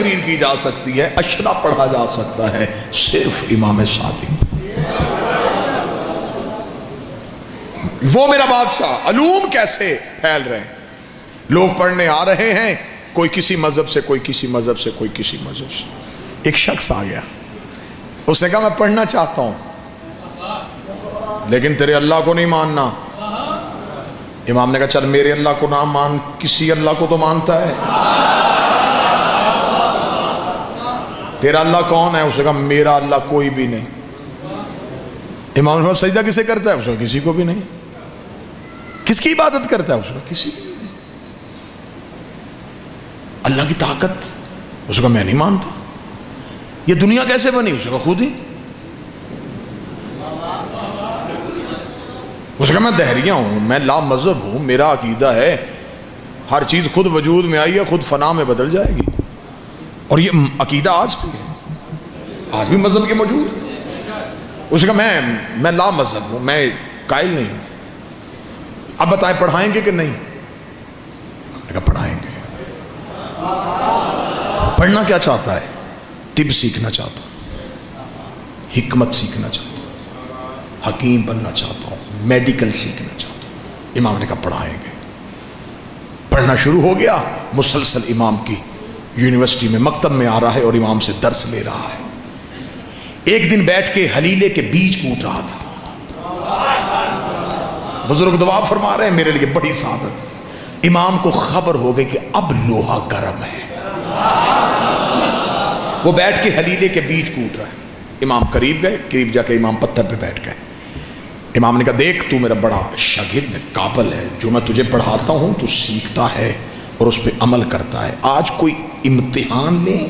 تقریر کی جا سکتی ہے، اشرا پڑھا جا سکتا ہے صرف امام صادق۔ وہ میرا بادشاہ۔ علوم کیسے پھیل رہے ہیں، لوگ پڑھنے آ رہے ہیں، کوئی کسی مذہب سے، کوئی کسی مذہب سے، کوئی کسی مذہب سے۔ ایک شخص آ گیا، اس نے کہا میں پڑھنا چاہتا ہوں لیکن تیرے اللہ کو نہیں ماننا۔ امام نے کہا چل میرے اللہ کو نہ مان، کسی اللہ کو تو مانتا ہے، تیرا اللہ کون ہے؟ اس نے کہا میرا اللہ کوئی بھی نہیں۔ امام نے کہا سجدہ کسے کرتا ہے؟ اس نے کہا کسی کو بھی نہیں۔ کس کی عبادت کرتا ہے؟ اس نے کہا کسی کی نہیں۔ اللہ کی طاقت؟ اس نے کہا میں نہیں مانتا۔ یہ دنیا کیسے بنی؟ اس نے کہا خود ہی۔ اس نے کہا میں دہریہ ہوں، میں لا مذہب ہوں، میرا عقیدہ ہے ہر چیز خود وجود میں آئی ہے، خود فنا میں بدل جائے گی، اور یہ عقیدہ آج بھی ہے، آج بھی مذہب کے موجود ہے۔ اس نے کہا میں لا مذہب ہوں، میں قائل نہیں ہوں۔ اب بتائیں پڑھائیں گے کہ نہیں؟ میں نے کہا پڑھائیں گے۔ پڑھنا کیا چاہتا ہے؟ طب سیکھنا چاہتا ہوں، حکمت سیکھنا چاہتا ہوں، حکیم بننا چاہتا ہوں، میڈیکل سیکھنا چاہتا ہوں۔ امام نے کہا پڑھائیں گے۔ پڑھنا شروع ہو گیا، مسلسل امام کی یونیورسٹی میں مکتب میں آ رہا ہے اور امام سے درس لے رہا ہے۔ ایک دن بیٹھ کے حلیلے کے بیج کوٹ رہا تھا۔ بزرگ دعا فرما رہے ہیں میرے لیے بڑی سعادت۔ امام کو خبر ہو گئی کہ اب لوہا گرم ہے، وہ بیٹھ کے حلیلے کے بیج کوٹ رہا ہے۔ امام قریب گئے، قریب جا کے امام پتھر پہ بیٹھ گئے۔ امام نے کہا دیکھ تو میرا بڑا شاگرد قابل ہے، جو میں تجھے پڑھاتا ہوں تو سیکھتا ہے اور اس پہ عمل کرتا ہے، آج کوئی امتحان لیں؟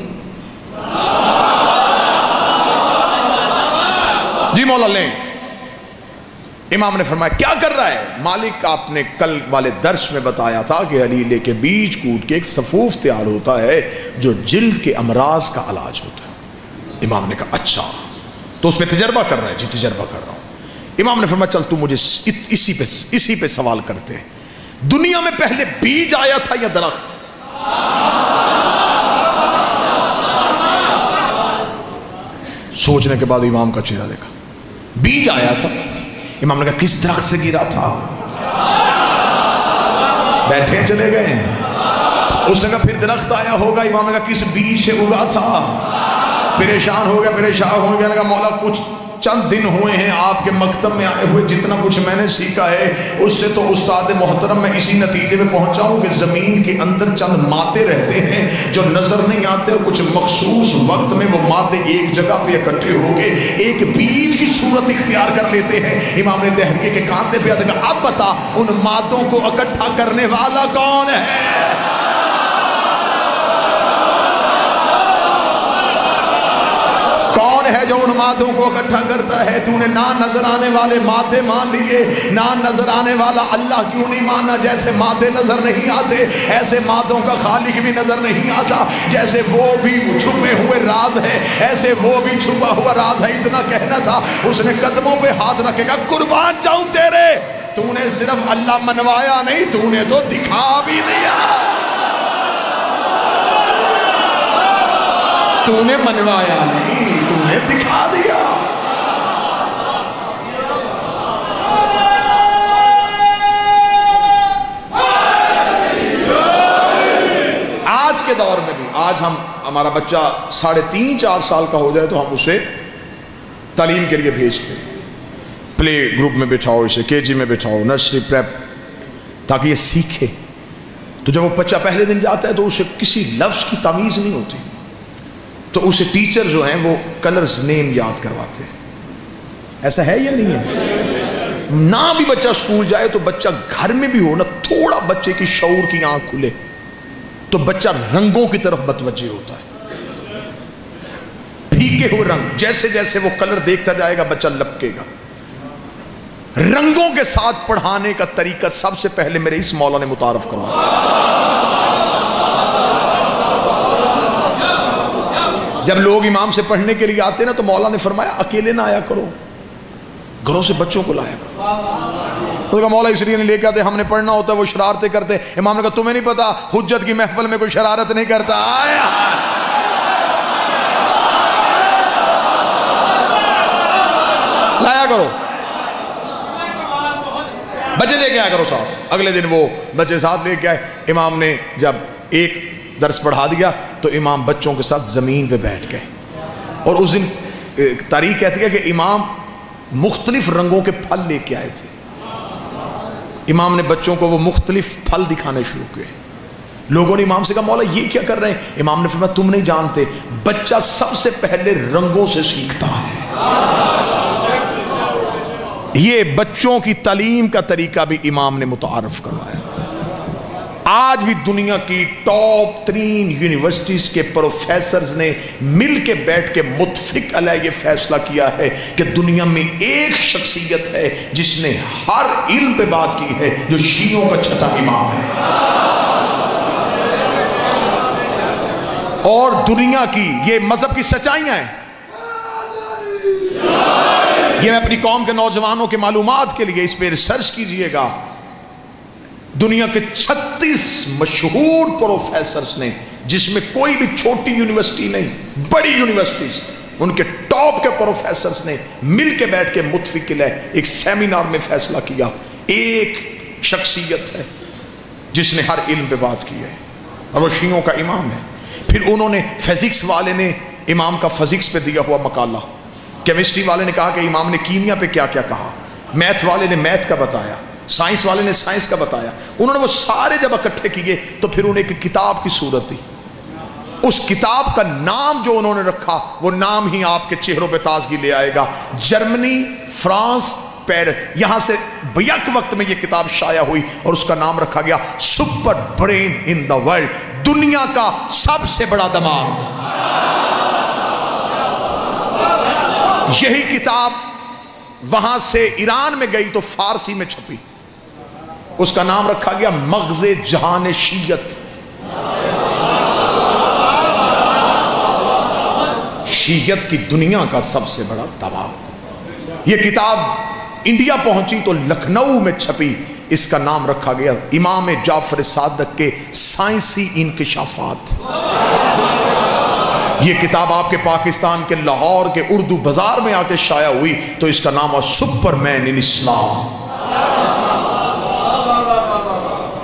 جی مولا لیں۔ امام نے فرمایا کیا کر رہا ہے؟ مالک آپ نے کل والے درس میں بتایا تھا کہ حلیلے کے بیج کوٹ کے ایک صفوف تیار ہوتا ہے جو جلد کے امراض کا علاج ہوتا ہے۔ امام نے کہا اچھا تو اس پہ تجربہ کر رہا ہے؟ جی تجربہ کر رہا ہوں۔ امام نے فرمایا چل تو مجھے اسی پہ سوال کرتے ہیں، دنیا میں پہلے بیج آیا تھا یا درخت؟ سوچنے کے بعد امام کا چہرہ دیکھا، بیج آیا تھا۔ امام نے کہا کس درخت سے گرا تھا؟ بیٹھے چلے گئے۔ اس نے کہا پھر درخت آیا ہوگا۔ امام نے کہا کس بیج سے اگا تھا؟ پریشان ہو گیا، پریشان ہو گیا، کہا مولا کچھ چند دن ہوئے ہیں آپ کے مکتب میں آئے ہوئے، جتنا کچھ میں نے سیکھا ہے اس سے تو استاد محترم میں اسی نتیجے میں پہنچا ہوں کہ زمین کے اندر چند مادے رہتے ہیں جو نظر نہیں آتے، اور کچھ مخصوص وقت میں وہ مادے ایک جگہ پہ اکٹھے ہو کے ایک بیج کی صورت اختیار کر لیتے ہیں۔ امام نے دہریے کے کاندھے پہ کہا اب بتا ان مادوں کو اکٹھا کرنے والا کون ہے؟ کون ہے جو ان مادوں کو اکٹھا کرتا ہے؟ تو نے نہ نظر آنے والے مادے مان لیے، نہ نظر آنے والا اللہ کیوں نہیں مانا؟ جیسے مادے نظر نہیں آتے ایسے مادوں کا خالق بھی نظر نہیں آتا، جیسے وہ بھی چھپے ہوئے راز ہے ایسے وہ بھی چھپا ہوا راز ہے۔ اتنا کہنا تھا، اس نے قدموں پہ ہاتھ رکھے گا قربان جاؤں تیرے، تو نے صرف اللہ منوایا نہیں، تو نے تو دکھا بھی دیا، تو نے منوایا نہیں، تو نے دکھا دیا۔ آج کے دور میں بھی، آج ہمارا بچہ 3.5-4 سال کا ہو جائے تو ہم اسے تعلیم کے لیے بھیجتے ہیں، پلے گروپ میں بٹھاؤ، اسے KG میں بٹھاؤ، نرسری پریپ، تاکہ یہ سیکھے۔ تو جب وہ بچہ پہلے دن جاتا ہے تو اسے کسی لفظ کی تمیز نہیں ہوتی، تو اسے ٹیچر جو ہیں وہ کلرز نیم یاد کرواتے ہیں۔ ایسا ہے یا نہیں ہے؟ نہ بھی بچہ اسکول جائے تو بچہ گھر میں بھی ہو نا، تھوڑا بچے کی شعور کی آنکھ کھلے تو بچہ رنگوں کی طرف متوجہ ہوتا ہے، پھیکے ہوئے رنگ، جیسے جیسے وہ کلر دیکھتا جائے گا بچہ لپکے گا۔ رنگوں کے ساتھ پڑھانے کا طریقہ سب سے پہلے میرے اس مولا نے متعارف کروایا۔ جب لوگ امام سے پڑھنے کے لیے آتے نا تو مولا نے فرمایا اکیلے نہ آیا کرو، گھروں سے بچوں کو لایا کرو۔ اس کا مولا اس لیے نہیں لے کے آتے، ہم نے پڑھنا ہوتا ہے وہ شرارتیں کرتے۔ امام نے کہا تمہیں نہیں پتا حجت کی محفل میں کوئی شرارت نہیں کرتا۔ آیا لایا کرو، بچے لے کے آیا کرو ساتھ۔ اگلے دن وہ بچے ساتھ لے کے آئے، امام نے جب ایک درس پڑھا دیا تو امام بچوں کے ساتھ زمین پہ بیٹھ گئے، اور اس دن تاریخ کہتی ہے کہ امام مختلف رنگوں کے پھل لے کے آئے تھے۔ امام نے بچوں کو وہ مختلف پھل دکھانے شروع کیے۔ لوگوں نے امام سے کہا مولا یہ کیا کر رہے ہیں؟ امام نے فرمایا تم نہیں جانتے، بچہ سب سے پہلے رنگوں سے سیکھتا ہے۔ یہ بچوں کی تعلیم کا طریقہ بھی امام نے متعارف کروایا۔ آج بھی دنیا کی ٹاپ ترین یونیورسٹیز کے پروفیسرز نے مل کے بیٹھ کے متفق علیہ یہ فیصلہ کیا ہے کہ دنیا میں ایک شخصیت ہے جس نے ہر علم پہ بات کی ہے، جو شیعوں کا چھٹا امام ہے۔ اور دنیا کی یہ مذہب کی سچائیاں ہیں، یہ میں اپنی قوم کے نوجوانوں کے معلومات کے لیے اس پہ ریسرچ کیجئے گا۔ دنیا کے 36 مشہور پروفیسرز نے، جس میں کوئی بھی چھوٹی یونیورسٹی نہیں، بڑی یونیورسٹیز، ان کے ٹاپ کے پروفیسرز نے مل کے بیٹھ کے متفق علیہ ایک سیمینار میں فیصلہ کیا، ایک شخصیت ہے جس نے ہر علم پہ بات کی ہے، اور وہ شیعوں کا امام ہے۔ پھر انہوں نے فزکس والے نے امام کا فزکس پہ دیا ہوا مقالہ، کیمسٹری والے نے کہا کہ امام نے کیمیا پہ کیا کیا کہا، میتھ والے نے میتھ کا بتایا، سائنس والے نے سائنس کا بتایا۔ انہوں نے وہ سارے جب اکٹھے کیے تو پھر انہیں ایک کتاب کی صورت دی۔ اس کتاب کا نام جو انہوں نے رکھا وہ نام ہی آپ کے چہروں پہ تازگی لے آئے گا، جرمنی، فرانس، پیرس، یہاں سے بیک وقت میں یہ کتاب شائع ہوئی اور اس کا نام رکھا گیا super brain in the world, دنیا کا سب سے بڑا دماغ۔ یہی کتاب وہاں سے ایران میں گئی تو فارسی میں چھپی، اس کا نام رکھا گیا مغز جہان شیعت۔ شیعت کی دنیا کا سب سے بڑا دماغ۔ یہ کتاب انڈیا پہنچی تو لکھنؤ میں چھپی، اس کا نام رکھا گیا امام جعفر صادق کے سائنسی انکشافات۔ یہ کتاب آپ کے پاکستان کے لاہور کے اردو بازار میں آ کے شائع ہوئی تو اس کا نام ہے سپر مین ان اسلام۔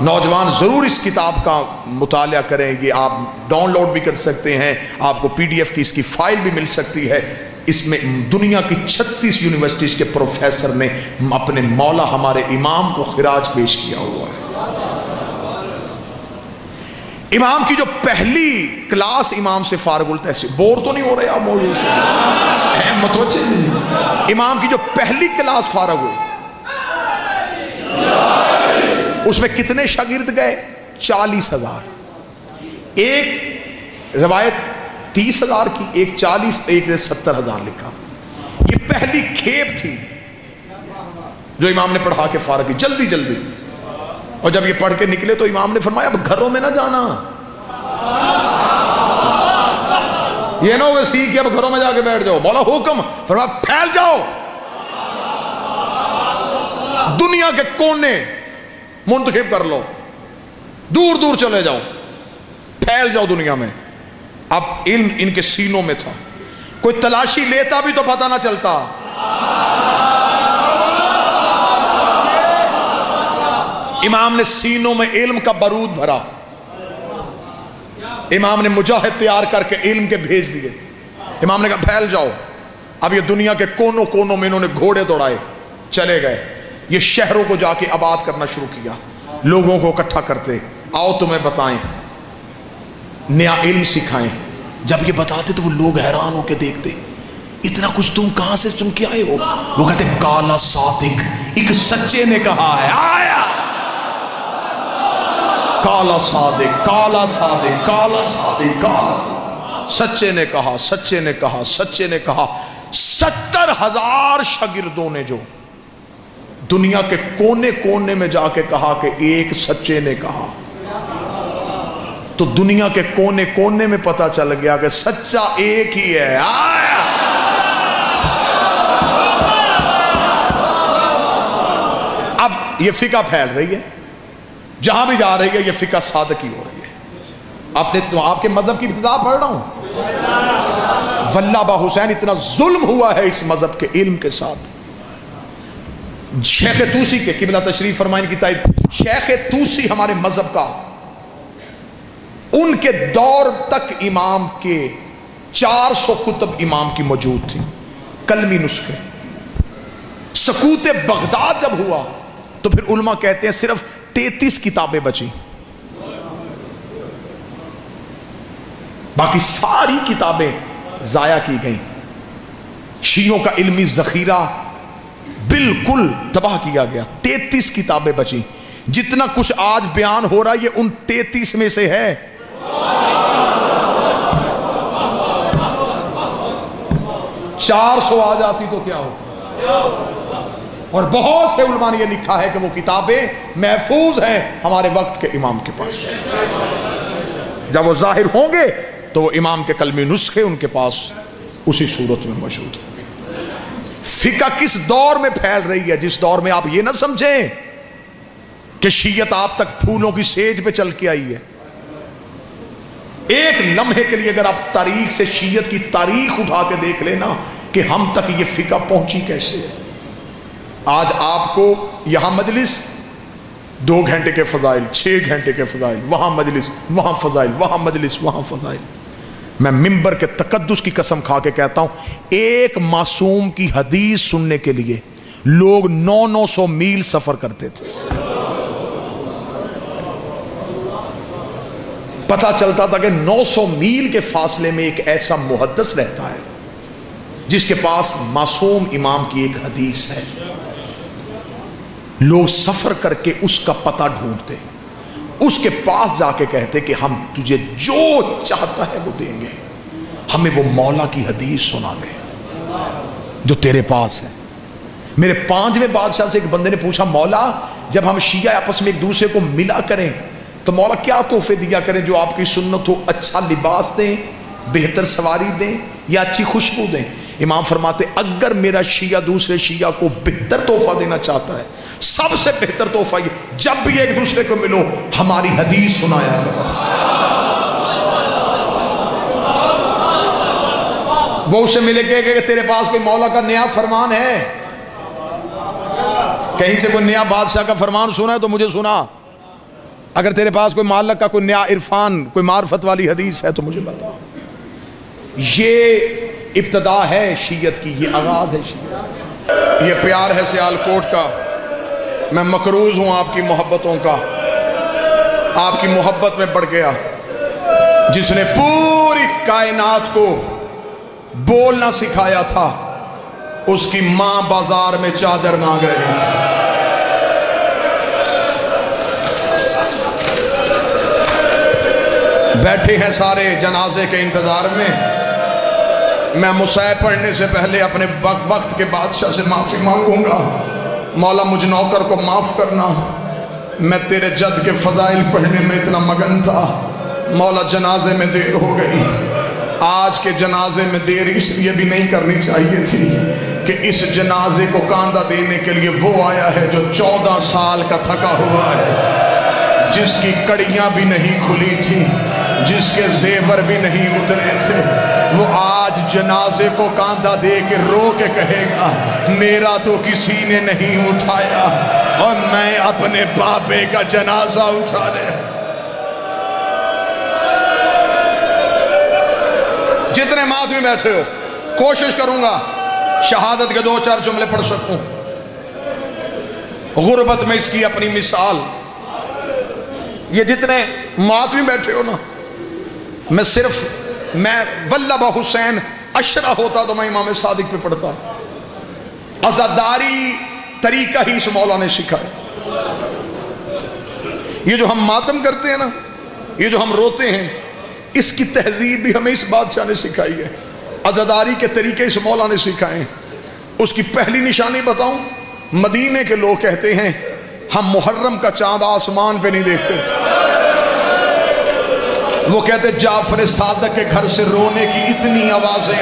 نوجوان ضرور اس کتاب کا مطالعہ کریں، یہ آپ ڈاؤن لوڈ بھی کر سکتے ہیں، آپ کو پی ڈی ایف کی اس کی فائل بھی مل سکتی ہے۔ اس میں دنیا کی 36 یونیورسٹیز کے پروفیسر نے اپنے مولا ہمارے امام کو خراج پیش کیا ہوا ہے۔ امام کی جو پہلی کلاس امام سے فارغ التحصیل، بور تو نہیں ہو رہے آپ موضوع سے؟ متوجہ نہیں؟ امام کی جو پہلی کلاس فارغ ہوئی اس میں کتنے شاگرد گئے؟ 40,000۔ ایک روایت 30,000 کی، ایک 40، ایک نے 70,000 لکھا۔ یہ پہلی کھیپ تھی جو امام نے پڑھا کے فارغ کی، جلدی جلدی۔ اور جب یہ پڑھ کے نکلے تو امام نے فرمایا اب گھروں میں نہ جانا، یہ نہ ہوگا سیکھ کے اب گھروں میں جا کے بیٹھ جاؤ، مولا حکم، فرمایا پھیل جاؤ، دنیا کے کونے منتخب کر لو، دور دور چلے جاؤ، پھیل جاؤ دنیا میں۔ اب علم ان کے سینوں میں تھا، کوئی تلاشی لیتا بھی تو پتہ نہ چلتا۔ امام نے سینوں میں علم کا بارود بھرا، امام نے مجاہد تیار کر کے علم کے بھیج دیے۔ امام نے کہا پھیل جاؤ۔ اب یہ دنیا کے کونوں کونوں میں انہوں نے گھوڑے دوڑائے، چلے گئے، یہ شہروں کو جا کے آباد کرنا شروع کیا، لوگوں کو اکٹھا کرتے، آؤ تمہیں بتائیں، نیا علم سکھائیں۔ جب یہ بتاتے تو وہ لوگ حیران ہو کے دیکھتے، اتنا کچھ تم کہاں سے سن کے آئے ہو؟ وہ کہتے کالا صادق، ایک سچے نے کہا ہے، آیا کالا صادق، کالا صادق، کالا صادق، کالا صادق، سچے نے کہا، سچے نے کہا، سچے نے کہا۔ 70,000 شاگردوں نے جو دنیا کے کونے کونے میں جا کے کہا کہ ایک سچے نے کہا، تو دنیا کے کونے کونے میں پتہ چل گیا کہ سچا ایک ہی ہے۔ آیا اب یہ فقہ پھیل رہی ہے، جہاں بھی جا رہی ہے یہ فقہ صادقی ہو رہی ہے۔ آپ کے مذہب کی ابتدا پڑھ رہا ہوں، واللہ با حسین اتنا ظلم ہوا ہے اس مذہب کے علم کے ساتھ، شیخ توسی کے قبلہ تشریف فرمائیں کی تائید، شیخ توسی ہمارے مذہب کا، ان کے دور تک امام کے 400 کتب امام کی موجود تھی، کلمی نسخے۔ سقوط بغداد جب ہوا تو پھر علماء کہتے ہیں صرف 33 کتابیں بچی، باقی ساری کتابیں ضائع کی گئیں۔ شیعوں کا علمی ذخیرہ بالکل تباہ کیا گیا، 33 کتابیں بچی۔ جتنا کچھ آج بیان ہو رہا ہے یہ ان 33 میں سے ہے۔ چار 400 آ جاتی تو کیا ہوتا؟ اور بہت سے علماء نے یہ لکھا ہے کہ وہ کتابیں محفوظ ہیں ہمارے وقت کے امام کے پاس، جب وہ ظاہر ہوں گے تو وہ امام کے کلمی نسخے ان کے پاس اسی صورت میں موجود ہیں۔ فقہ کس دور میں پھیل رہی ہے؟ جس دور میں آپ یہ نہ سمجھیں کہ شیعت آپ تک پھولوں کی سیج پہ چل کے آئی ہے۔ ایک لمحے کے لیے اگر آپ تاریخ سے شیعت کی تاریخ اٹھا کے دیکھ لینا کہ ہم تک یہ فقہ پہنچی کیسے ہے۔ آج آپ کو یہاں مجلس 2 گھنٹے کے فضائل، 6 گھنٹے کے فضائل، وہاں مجلس، وہاں فضائل، وہاں مجلس، وہاں فضائل۔ میں منبر کے تقدس کی قسم کھا کے کہتا ہوں، ایک معصوم کی حدیث سننے کے لیے لوگ 900 میل سفر کرتے تھے۔ پتہ چلتا تھا کہ 900 میل کے فاصلے میں ایک ایسا محدث رہتا ہے جس کے پاس معصوم امام کی ایک حدیث ہے۔ لوگ سفر کر کے اس کا پتہ ڈھونڈتے، اس کے پاس جا کے کہتے کہ ہم تجھے جو چاہتا ہے وہ دیں گے، ہمیں وہ مولا کی حدیث سنا دے جو تیرے پاس ہے۔ میرے 5ویں بادشاہ سے ایک بندے نے پوچھا، مولا جب ہم شیعہ آپس میں ایک دوسرے کو ملا کریں تو مولا کیا تحفے دیا کریں جو آپ کی سنت ہو؟ اچھا لباس دیں، بہتر سواری دیں یا اچھی خوشبو دیں؟ امام فرماتے اگر میرا شیعہ دوسرے شیعہ کو بہتر تحفہ دینا چاہتا ہے، سب سے بہتر تحفہ یہ، جب بھی ایک دوسرے کو ملو ہماری حدیث سنایا کرو۔ وہ اسے ملے کہ تیرے پاس کوئی مولا کا نیا فرمان ہے؟ کہیں سے کوئی نیا بادشاہ کا فرمان سنا ہے تو مجھے سنا۔ اگر تیرے پاس کوئی مالک کا کوئی نیا عرفان، کوئی معرفت والی حدیث ہے تو مجھے بتا۔ یہ ابتدا ہے شیعت کی، یہ آغاز ہے شیعت کی۔ یہ پیار ہے سیالکوٹ کا، میں مقروض ہوں آپ کی محبتوں کا، آپ کی محبت میں بڑھ گیا۔ جس نے پوری کائنات کو بولنا سکھایا تھا، اس کی ماں بازار میں چادر مانگ رہی تھی۔ بیٹھے ہیں سارے جنازے کے انتظار میں۔ میں مصیب پڑھنے سے پہلے اپنے وقت کے بادشاہ سے معافی مانگوں گا، مولا مجھ نوکر کو معاف کرنا، میں تیرے جد کے فضائل پڑھنے میں اتنا مگن تھا، مولا جنازے میں دیر ہو گئی۔ آج کے جنازے میں دیر اس لیے بھی نہیں کرنی چاہیے تھی کہ اس جنازے کو کاندھا دینے کے لیے وہ آیا ہے جو 14 سال کا تھکا ہوا ہے، جس کی کڑیاں بھی نہیں کھلی تھی، جس کے زیور بھی نہیں اترے تھے۔ وہ آج جنازے کو کاندھا دے کے رو کے کہے گا میرا تو کسی نے نہیں اٹھایا اور میں اپنے باپے کا جنازہ اٹھا لے۔ جتنے مات میں بیٹھے ہو کوشش کروں گا شہادت کے 2-4 جملے پڑھ سکوں۔ غربت میں اس کی اپنی مثال۔ یہ جتنے مات میں بیٹھے ہو نا، میں واللہ حسین اشرا ہوتا تو میں امام صادق پہ پڑھتا۔ عزاداری طریقہ ہی اس مولا نے سکھایا۔ یہ جو ہم ماتم کرتے ہیں نا، یہ جو ہم روتے ہیں، اس کی تہذیب بھی ہمیں اس بادشاہ نے سکھائی ہے۔ عزاداری کے طریقے اس مولا نے سکھائے ہیں۔ اس کی پہلی نشانی بتاؤں، مدینے کے لوگ کہتے ہیں ہم محرم کا چاند آسمان پہ نہیں دیکھتے تھے۔ وہ کہتے جعفر صادق کے گھر سے رونے کی اتنی آوازیں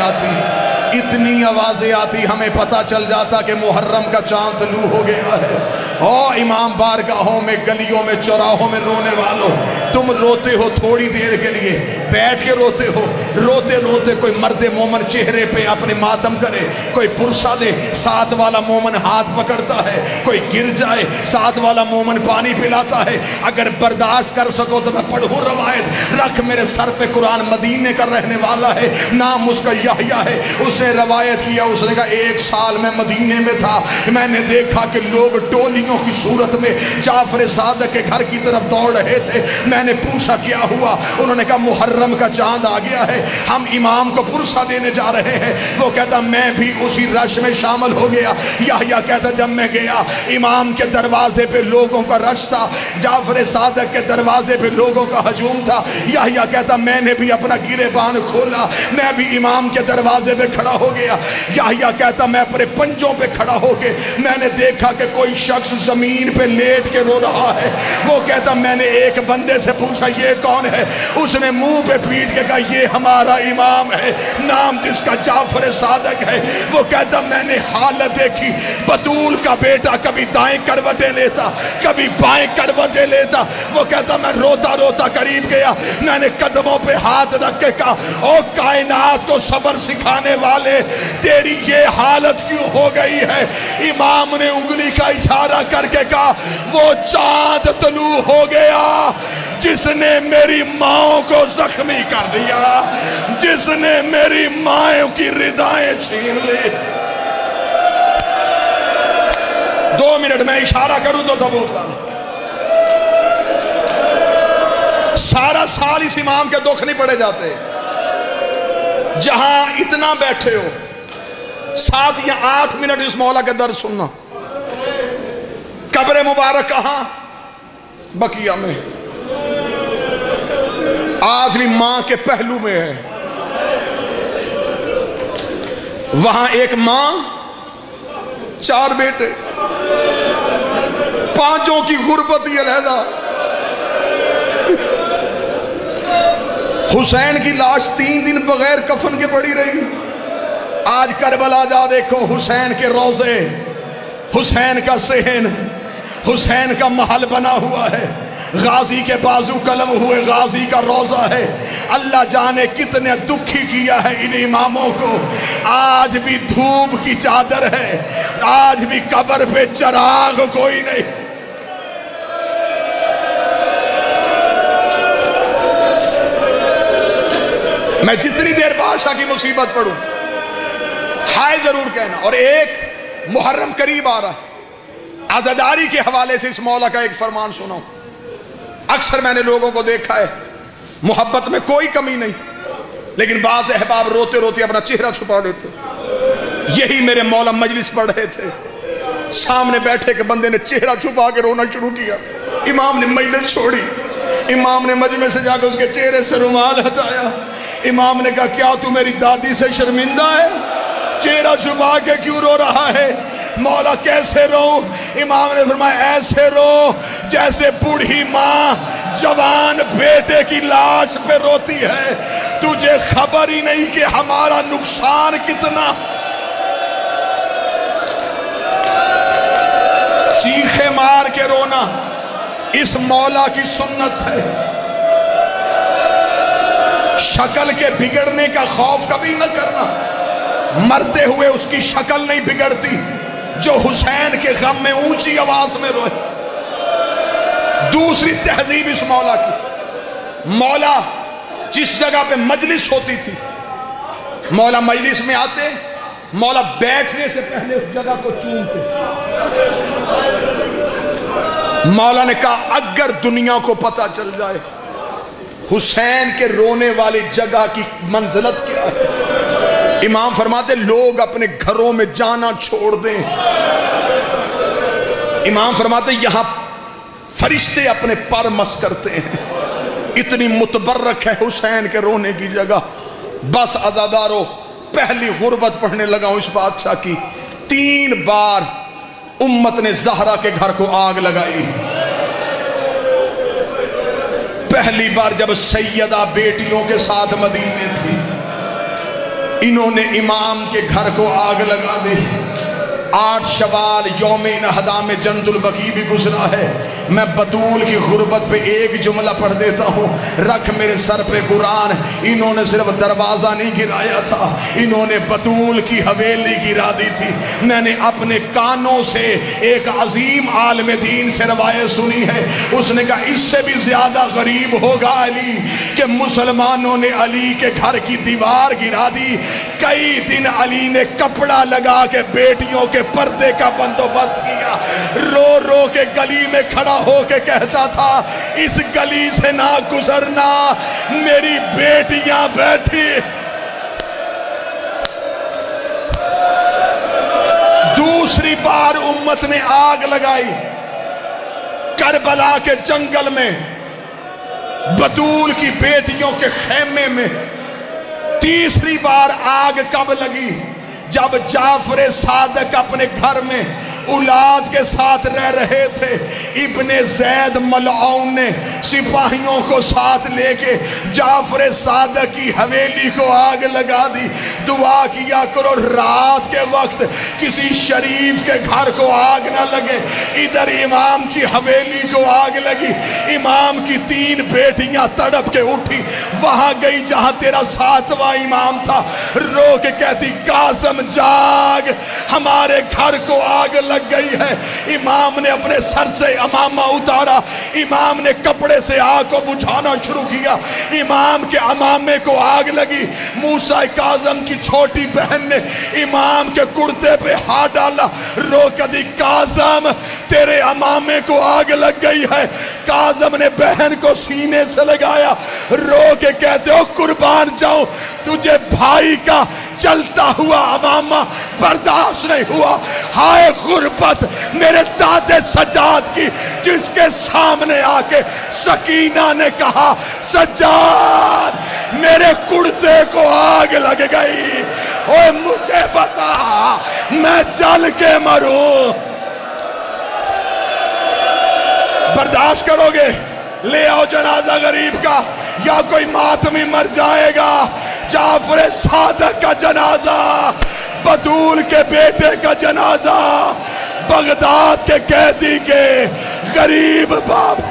آتی ہمیں پتہ چل جاتا کہ محرم کا چاند طلوع ہو گیا ہے۔ او امام بارگاہوں میں، گلیوں میں، چوراہوں میں رونے والوں، تم روتے ہو تھوڑی دیر کے لیے، بیٹھ کے روتے ہو، روتے روتے کوئی مرد مومن چہرے پہ اپنے ماتم کرے، کوئی پرسہ دے، ساتھ والا مومن ہاتھ پکڑتا ہے، کوئی گر جائے، ساتھ والا مومن پانی پلاتا ہے، اگر برداشت کر سکو تو میں پڑھوں روایت، رکھ میرے سر پہ قرآن، مدینے کا رہنے والا ہے، نام اس کا یحییٰ ہے، اس نے روایت کیا، اس نے کہا 1 سال میں مدینے میں تھا، میں نے دیکھا کہ لوگ ٹولیوں کی صورت میں جعفر صادق کے گھر کی طرف دوڑ رہے تھے، میں نے پوچھا کیا ہوا، انہوں نے کہا محرم کا چاند آ گیا ہے، ہم امام کو پرسہ دینے جا رہے ہیں، وہ کہتا میں بھی اسی رش میں شامل ہو گیا، یحییٰ کہتا جب میں گیا امام کے دروازے پہ لوگوں کا رش تھا، جعفر صادق کے دروازے پہ لوگوں کا ہجوم تھا، یحییٰ کہتا میں نے بھی اپنا گریبان کھولا، میں بھی امام کے دروازے پہ کھڑا ہو گیا، یحییٰ کہتا میں اپنے پنجوں پہ کھڑا ہو کے میں نے دیکھا کہ کوئی شخص زمین پہ لیٹ کے رو رہا ہے، وہ کہتا میں نے ایک بندے سے پوچھا یہ کون ہے، اس نے منہ پہ پیٹ کے کہا یہ ہمارا امام ہے، نام جس کا جعفر صادق ہے، وہ کہتا میں نے حالت دیکھی، بطول کا بیٹا کبھی دائیں کروٹیں لیتا کبھی بائیں کروٹیں لیتا، وہ کہتا میں روتا روتا قریب گیا، میں نے قدموں پہ ہاتھ رکھ کے کہا او کائنات کو صبر سکھانے والے تیری یہ حالت کیوں ہو گئی ہے، امام نے انگلی کا اشارہ کر کے کہا وہ چاند طلوع ہو گیا جس نے میری ماں کو زخمی کر دیا، جس نے میری ماں کی ردائیں چھین لی۔ 2 منٹ میں اشارہ کروں تو تبوک لانا، سارا سال اس امام کے دکھ نہیں پڑے جاتے، جہاں اتنا بیٹھے ہو 7 یا 8 منٹ اس مولا کے درد سننا۔ قبر مبارک کہاں؟ بقیہ میں، آج بھی ماں کے پہلو میں ہے، وہاں ایک ماں 4 بیٹے، 5 کی غربت ہی علیحدہ، حسین کی لاش 3 دن بغیر کفن کے پڑی رہی، آج کربلا جا دیکھو حسین کے روضے، حسین کا صحن، حسین کا محل بنا ہوا ہے، غازی کے بازو قلم ہوئے غازی کا روضہ ہے، اللہ جانے کتنے دکھی کیا ہے ان اماموں کو، آج بھی دھوپ کی چادر ہے، آج بھی قبر پہ چراغ کوئی نہیں۔ میں جتنی دیر بادشاہ کی مصیبت پڑھوں ہائے ضرور کہنا۔ اور ایک محرم قریب آ رہا ہے، عزاداری کے حوالے سے اس مولا کا ایک فرمان سناؤں۔ اکثر میں نے لوگوں کو دیکھا ہے محبت میں کوئی کمی نہیں، لیکن بعض احباب روتے روتے اپنا چہرہ چھپا لیتے، یہی میرے مولا مجلس پڑھ رہے تھے، سامنے بیٹھے کہ بندے نے چہرہ چھپا کے رونا شروع کیا، امام نے مجلس چھوڑی، امام نے مجلس سے جا کے اس کے چہرے سے رومال ہٹایا، امام نے کہا کیا تو میری دادی سے شرمندہ ہے، چہرہ چھپا کے کیوں رو رہا ہے؟ مولا کیسے رو؟ امام نے فرمایا ایسے رو جیسے بوڑھی ماں جوان بیٹے کی لاش پہ روتی ہے، تجھے خبر ہی نہیں کہ ہمارا نقصان کتنا۔ چیخے مار کے رونا اس مولا کی سنت ہے، شکل کے بگڑنے کا خوف کبھی نہ کرنا، مرتے ہوئے اس کی شکل نہیں بگڑتی، جو حسین کے غم میں اونچی آواز میں روئے۔ دوسری تہذیب اس مولا کی، مولا جس جگہ پہ مجلس ہوتی تھی، مولا مجلس میں آتے، مولا بیٹھنے سے پہلے اس جگہ کو چومتے۔ مولا نے کہا اگر دنیا کو پتہ چل جائے حسین کے رونے والی جگہ کی منزلت کیا ہے، امام فرماتے لوگ اپنے گھروں میں جانا چھوڑ دیں، امام فرماتے یہاں فرشتے اپنے پر مس کرتے ہیں، اتنی متبرک ہے حسین کے رونے کی جگہ۔ بس عزادارو پہلی غربت پڑھنے لگا ہوں اس بادشاہ کی، 3 بار امت نے زہرا کے گھر کو آگ لگائی۔ پہلی بار جب سیدہ بیٹیوں کے ساتھ مدینے تھی، انہوں نے امام کے گھر کو آگ لگا دی۔ 8 شوال یوم نہدا میں جنت البقیع بھی گزرا ہے، میں بطول کی غربت پہ ایک جملہ پڑھ دیتا ہوں، رکھ میرے سر پہ قرآن۔ انہوں نے صرف دروازہ نہیں گرایا تھا، انہوں نے بطول کی حویلی گرا دی تھی۔ میں نے اپنے کانوں سے ایک عظیم عالم دین سے روایت سنی ہے، اس نے کہا اس سے بھی زیادہ غریب ہوگا علی کہ مسلمانوں نے علی کے گھر کی دیوار گرا دی، کئی دن علی نے کپڑا لگا کے بیٹیوں کے پردے کا بندوبست کیا، رو رو کے گلی میں کھڑا ہو کے کہتا تھا اس گلی سے نہ گزرنا، میری بیٹیاں بیٹھی۔ دوسری بار امت نے آگ لگائی کربلا کے جنگل میں، بطول کی بیٹیوں کے خیمے میں۔ تیسری بار آگ کب لگی؟ جب جعفر صادق اپنے گھر میں اولاد کے ساتھ رہ رہے تھے، ابن زید ملعون نے سپاہیوں کو ساتھ لے کے جعفر صادق کی حویلی کو آگ لگا دی۔ دعا کیا کرو رات کے وقت کسی شریف کے گھر کو آگ نہ لگے۔ ادھر امام کی حویلی کو آگ لگی، امام کی 3 بیٹیاں تڑپ کے اٹھی، وہاں گئی جہاں تیرا 7واں امام تھا، رو کے کہتی قاسم جاگ، ہمارے گھر کو آگ لگ گئی ہے۔ امام نے اپنے سر سے امامہ اتارا، امام نے کپڑے سے آگ کو بجھانا شروع کیا، امام کے امامے کو آگ لگی۔ موسیٰ کاظم کی چھوٹی بہن نے امام کے کرتے پہ ہاتھ ڈالا، رو کے دی کاظم تیرے امامے کو آگ لگ گئی ہے۔ کاظم نے بہن کو سینے سے لگایا، رو کے کہتے ہو قربان جاؤں، تجھے بھائی کا چلتا ہوا امامہ برداشت نہیں ہوا۔ ہائے غربت میرے دادے سجاد کی، جس کے سامنے آ کے سکینہ نے کہا سجاد میرے کرتے کو آگ لگ گئی، اوہ مجھے بتا میں جل کے مروں۔ برداشت کرو گے؟ لے آؤ جنازہ غریب کا، یا کوئی ماتمی مر جائے گا۔ جعفر صادق کا جنازہ، بطول کے بیٹے کا جنازہ، بغداد کے قیدی کے غریب باپ